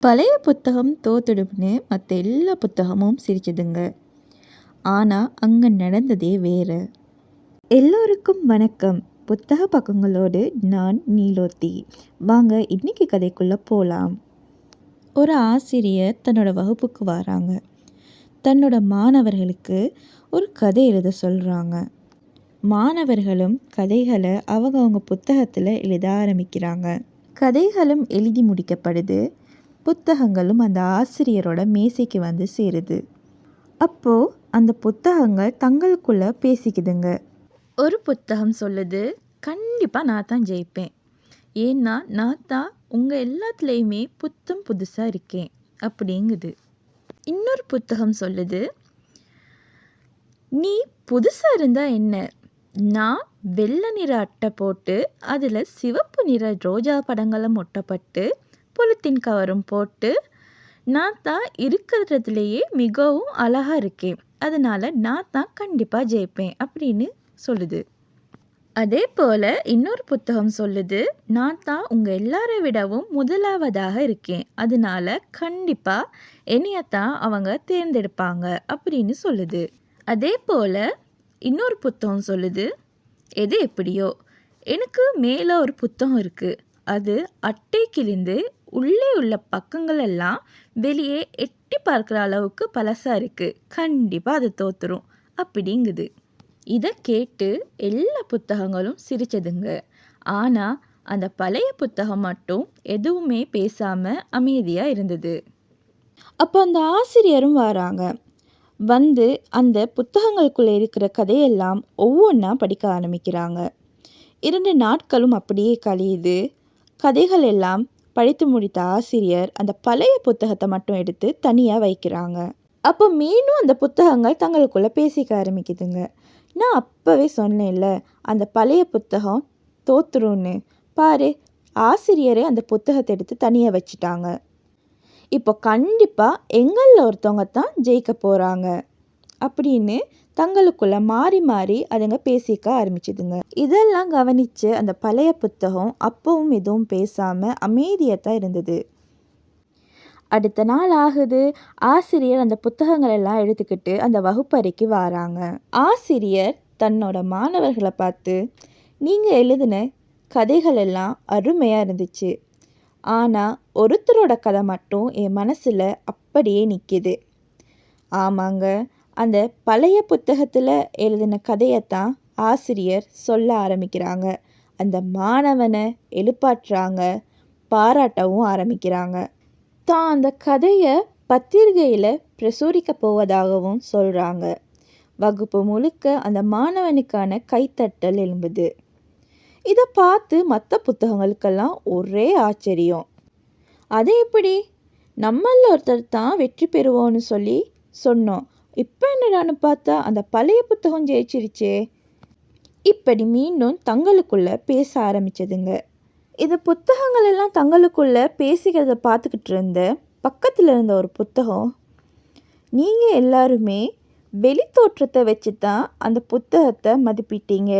பழைய புத்தகம் தோத்துடும்னு மற்ற எல்லா புத்தகமும் சிரிச்சதுங்க. ஆனால் அங்கே நடந்ததே வேறு. எல்லோருக்கும் வணக்கம். புத்தக பக்கங்களோடு நான் நீலோத்தி. வாங்க இன்னைக்கு கதைக்குள்ளே போகலாம். ஒரு ஆசிரியர் தன்னோட வகுப்புக்கு வராங்க. தன்னோட மாணவர்களுக்கு ஒரு கதை எழுத சொல்கிறாங்க. மாணவர்களும் கதைகளை அவங்க புத்தகத்தில் எழுத ஆரம்பிக்கிறாங்க. கதைகளும் எழுதி முடிக்கப்படுது. புத்தகங்களும் அந்த ஆசிரியரோட மேசைக்கு வந்து சேருது. அப்போது அந்த புத்தகங்கள் தங்களுக்குள்ளே பேசிக்குதுங்க. ஒரு புத்தகம் சொல்லுது, கண்டிப்பாக நான் தான் ஜெயிப்பேன், ஏன்னா நான் தான் உங்கள் எல்லாத்துலேயுமே புத்தம் புதுசாக இருக்கேன் அப்படிங்குது. இன்னொரு புத்தகம் சொல்லுது, நீ புதுசாக இருந்தால் என்ன, நான் வெள்ளை நிற அட்டை போட்டு அதில் சிவப்பு நிற ரோஜா படங்களும் ஒட்டப்பட்டு பொலித்தீன் கவரும் போட்டு நான் தான் இருக்கிறதுலையே மிகவும் அழகாக இருக்கேன், அதனால் நான் தான் கண்டிப்பாக ஜெயிப்பேன் அப்படின்னு சொல்லுது. அதே போல் இன்னொரு புத்தகம் சொல்லுது, நான் தான் உங்கள் எல்லாரை விடவும் முதலாவதாக இருக்கேன், அதனால கண்டிப்பாக என்னையத்தான் அவங்க தேர்ந்தெடுப்பாங்க அப்படின்னு சொல்லுது. அதே போல் இன்னொரு புத்தகம் சொல்லுது, எது எப்படியோ எனக்கு மேலே ஒரு புத்தகம் இருக்குது, அது அட்டை கிழிந்து உள்ளே உள்ள பக்கங்கள் எல்லாம் வெளியே எட்டி பார்க்குற அளவுக்கு பழசாக இருக்குது, கண்டிப்பாக அது தோத்துரும் அப்படிங்குது. இதை கேட்டு எல்லா புத்தகங்களும் சிரிச்சதுங்க. ஆனால் அந்த பழைய புத்தகம் மட்டும் எதுவுமே பேசாமல் அமைதியாக இருந்தது. அப்போ அந்த ஆசிரியரும் வராங்க. வந்து அந்த புத்தகங்களுக்குள்ளே இருக்கிற கதையெல்லாம் ஒவ்வொன்றா படிக்க ஆரம்பிக்கிறாங்க. 2 நாட்களும் அப்படியே கழியுது. கதைகள் எல்லாம் படித்து முடித்த ஆசிரியர் அந்த பழைய புத்தகத்தை மட்டும் எடுத்து தனியாக வைக்கிறாங்க. அப்போ மீண்டும் அந்த புத்தகங்கள் தங்களுக்குள்ளே பேசிக்க ஆரம்பிக்குதுங்க. நான் அப்போவே சொன்னேன்ல, அந்த பழைய புத்தகம் தோத்துருன்னு, பாரு ஆசிரியரே அந்த புத்தகத்தை எடுத்து தனியாக வச்சுட்டாங்க, இப்போ கண்டிப்பாக எங்களில் ஒருத்தவங்க தான் ஜெயிக்க போகிறாங்க அப்படின்னு தங்களுக்குள்ள மாறி மாறி அதுங்க பேசிக்க ஆரம்பிச்சுதுங்க. இதெல்லாம் கவனித்து அந்த பழைய புத்தகம் அப்பவும் எதுவும் பேசாமல் அமைதியாக தான் இருந்தது. அடுத்த நாள் ஆகுது. ஆசிரியர் அந்த புத்தகங்கள் எல்லாம் எடுத்துக்கிட்டு அந்த வகுப்பறைக்கு வராங்க. ஆசிரியர் தன்னோட மாணவர்களை பார்த்து, நீங்கள் எழுதின கதைகள் எல்லாம் அருமையாக இருந்துச்சு, ஆனால் ஒருத்தரோட கதை மட்டும் என் மனசில் அப்படியே நிற்கிது. ஆமாங்க, அந்த பழைய புத்தகத்தில் எழுதின கதையைத்தான் ஆசிரியர் சொல்ல ஆரம்பிக்கிறாங்க. அந்த மாணவனை எழுப்பாற்றுறாங்க, பாராட்டவும் ஆரம்பிக்கிறாங்க. தான் அந்த கதையை பத்திரிகையில் பிரசுரிக்க போவதாகவும் சொல்கிறாங்க. வகுப்பு முழுக்க அந்த மாணவனுக்கான கைத்தட்டல் எழும்புது. இதை பார்த்து மற்ற புத்தகங்களுக்கெல்லாம் ஒரே ஆச்சரியம். அது எப்படி, நம்மள ஒருத்தர் தான் வெற்றி பெறுவோன்னு சொல்லி சொன்னோம், இப்போ என்னடான்னு பார்த்தா அந்த பழைய புத்தகம் ஜெயிச்சிருச்சே. இப்படி மீண்டும் தங்களுக்குள்ள பேச ஆரம்பிச்சதுங்க. இது புத்தகங்கள் எல்லாம் தங்களுக்குள்ள பேசிக்கிறத பார்த்துக்கிட்டு இருந்த பக்கத்தில் இருந்த ஒரு புத்தகம், நீங்கள் எல்லாருமே வெளித்தோற்றத்தை வச்சு தான் அந்த புத்தகத்தை மதிப்பிட்டீங்க,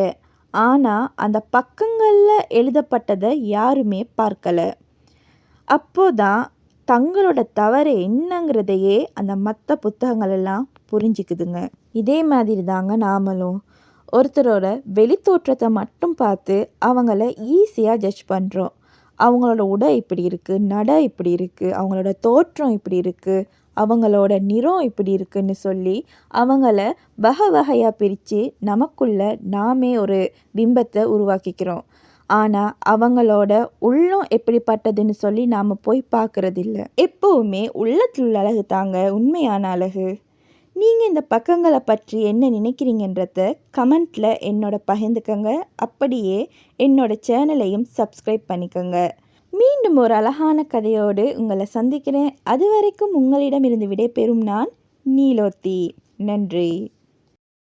ஆனால் அந்த பக்கங்களில் எழுதப்பட்டதை யாருமே பார்க்கலை. அப்போதான் தங்களோட தவறு என்னங்கிறதையே அந்த மற்ற புத்தகங்கள் எல்லாம் புரிஞ்சிக்குதுங்க. இதே மாதிரி தாங்க நாமளும் ஒருத்தரோட வெளித்தோற்றத்தை மட்டும் பார்த்து அவங்கள ஈஸியாக ஜட்ஜ் பண்ணுறோம். அவங்களோட உடை இப்படி இருக்குது, நடை இப்படி இருக்குது, அவங்களோட தோற்றம் இப்படி இருக்குது, அவங்களோட நிறம் இப்படி இருக்குன்னு சொல்லி அவங்கள வகை வகையாக பிரித்து நமக்குள்ள நாமே ஒரு பிம்பத்தை உருவாக்கிக்கிறோம். ஆனால் அவங்களோட உள்ளம் எப்படிப்பட்டதுன்னு சொல்லி நாம் போய் பார்க்குறதில்ல. எப்போவுமே உள்ளத்தில் அழகு தாங்க உண்மையான அழகு. நீங்கள் இந்த பக்கங்களை பற்றி என்ன நினைக்கிறீங்கன்றத கமெண்ட்டில் என்னோட பகிர்ந்துக்கங்க. அப்படியே என்னோட சேனலையும் சப்ஸ்கிரைப் பண்ணிக்கோங்க. மீண்டும் ஒரு அழகான கதையோடு உங்களை சந்திக்கிறேன். அது வரைக்கும் உங்களிடமிருந்து விடைபெறும் நான் நீலோத்தி. நன்றி.